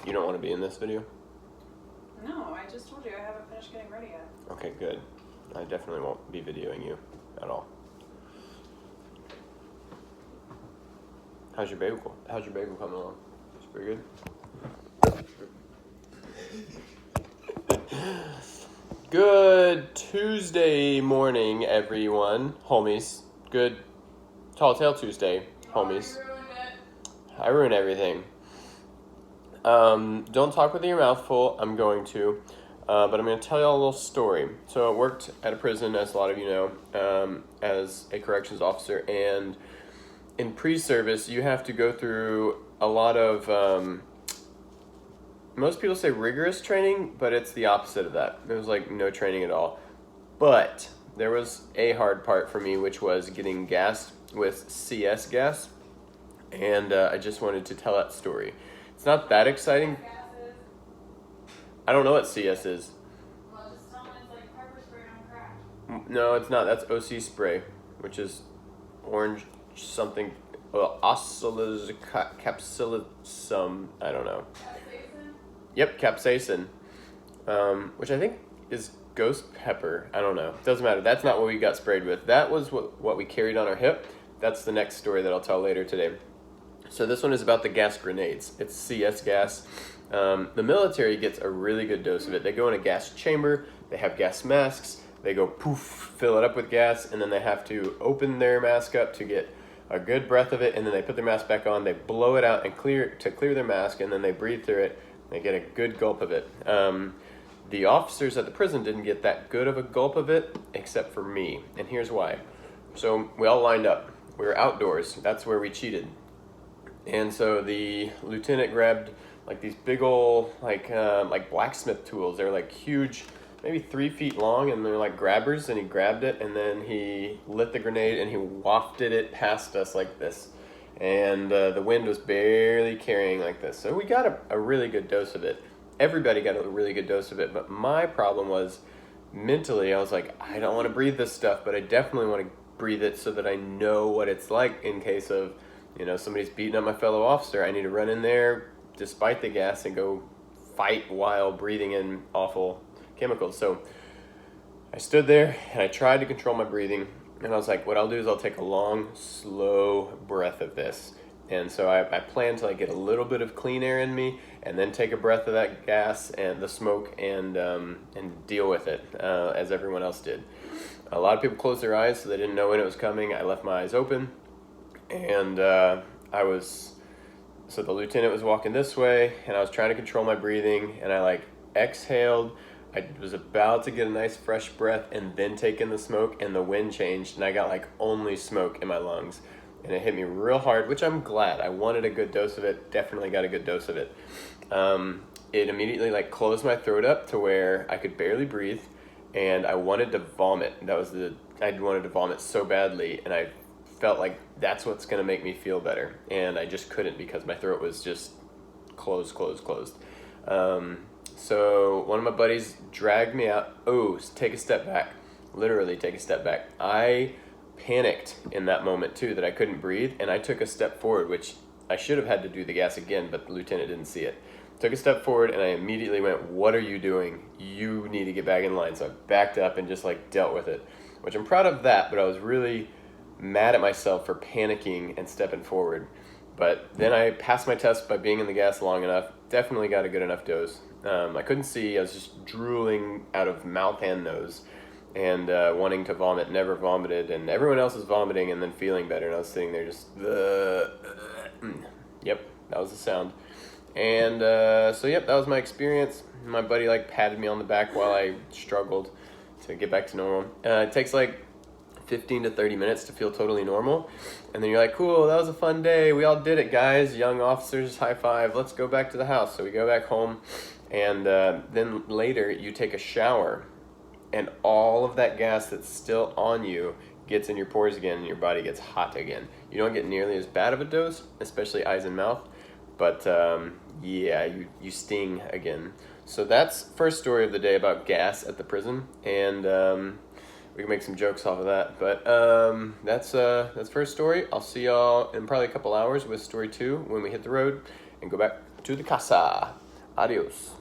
You don't want to be in this video? No, I just told you I haven't finished getting ready yet. Okay, good. I definitely won't be videoing you at all. How's your bagel? How's your bagel coming along? It's pretty good. Good Tuesday morning, everyone. Homies. Good Tall Tale Tuesday, homies. I ruin everything. Don't talk with your mouth full. I'm going to. But I'm going to tell y'all a little story. So I worked at a prison, as a lot of you know, as a corrections officer. And in pre-service, you have to go through a lot of, most people say rigorous training, but it's the opposite of that. There was like no training at all. But there was a hard part for me, which was getting gassed with CS gas. And I just wanted to tell that story. It's not that exciting. I don't know what CS is. Well, just tell me it's like pepper spray on crack. No, it's not. That's OC spray, which is orange something. Well, capsaicin. I don't know. Capsaicin? Yep, capsaicin, which I think is ghost pepper. I don't know. Doesn't matter. That's not what we got sprayed with. That was what we carried on our hip. That's the next story that I'll tell later today. So this one is about the gas grenades. It's CS gas. The military gets a really good dose of it. They go in a gas chamber. They have gas masks. They go poof, fill it up with gas, and then they have to open their mask up to get a good breath of it, and then they put their mask back on. They blow it out and clear their mask, and then they breathe through it. They get a good gulp of it. The officers at the prison didn't get that good of a gulp of it, except for me, and here's why. So we all lined up. We were outdoors. That's where we cheated. And so the lieutenant grabbed like these big old like blacksmith tools. They're like huge, maybe 3 feet long, and they're like grabbers. And he grabbed it, and then he lit the grenade, and he wafted it past us like this. And the wind was barely carrying like this. So we got a really good dose of it. Everybody got a really good dose of it. But my problem was mentally, I was like, I don't want to breathe this stuff, but I definitely want to breathe it so that I know what it's like in case of, you know, somebody's beating up my fellow officer. I need to run in there despite the gas and go fight while breathing in awful chemicals. So I stood there and I tried to control my breathing, and I was like, what I'll do is I'll take a long, slow breath of this. And so I planned to like get a little bit of clean air in me, and then take a breath of that gas and the smoke, and deal with it as everyone else did. A lot of people closed their eyes, so they didn't know when it was coming. I left my eyes open. And so the lieutenant was walking this way, and I was trying to control my breathing, and I like exhaled. I was about to get a nice fresh breath and then take in the smoke, and the wind changed, and I got like only smoke in my lungs. And it hit me real hard, which I'm glad. I wanted a good dose of it, definitely got a good dose of it. It immediately like closed my throat up to where I could barely breathe, and I wanted to vomit. I wanted to vomit so badly, and I felt like that's what's going to make me feel better, and I just couldn't because my throat was just closed. So one of my buddies dragged me out. Oh, take a step back. Literally take a step back. I panicked in that moment too, that I couldn't breathe, and I took a step forward, which I should have had to do the gas again, but the lieutenant didn't see it. Took a step forward, and I immediately went, what are you doing? You need to get back in line. So I backed up and just like dealt with it, which I'm proud of that, but I was really mad at myself for panicking and stepping forward. But then I passed my test by being in the gas long enough. Definitely got a good enough dose. I couldn't see. I was just drooling out of mouth and nose, and wanting to vomit. Never vomited, and everyone else was vomiting and then feeling better, and I was sitting there just yep, that was the sound. And so yep, that was my experience. My buddy like patted me on the back while I struggled to get back to normal. It takes like 15 to 30 minutes to feel totally normal, and then you're like, cool, that was a fun day, we all did it, guys, young officers, high five, let's go back to the house. So we go back home, and then later you take a shower, and all of that gas that's still on you gets in your pores again, and your body gets hot again. You don't get nearly as bad of a dose, especially eyes and mouth, but yeah, you sting again. So that's first story of the day about gas at the prison, and we can make some jokes off of that. But that's first story. I'll see y'all in probably a couple hours with story 2 when we hit the road and go back to the casa. Adios.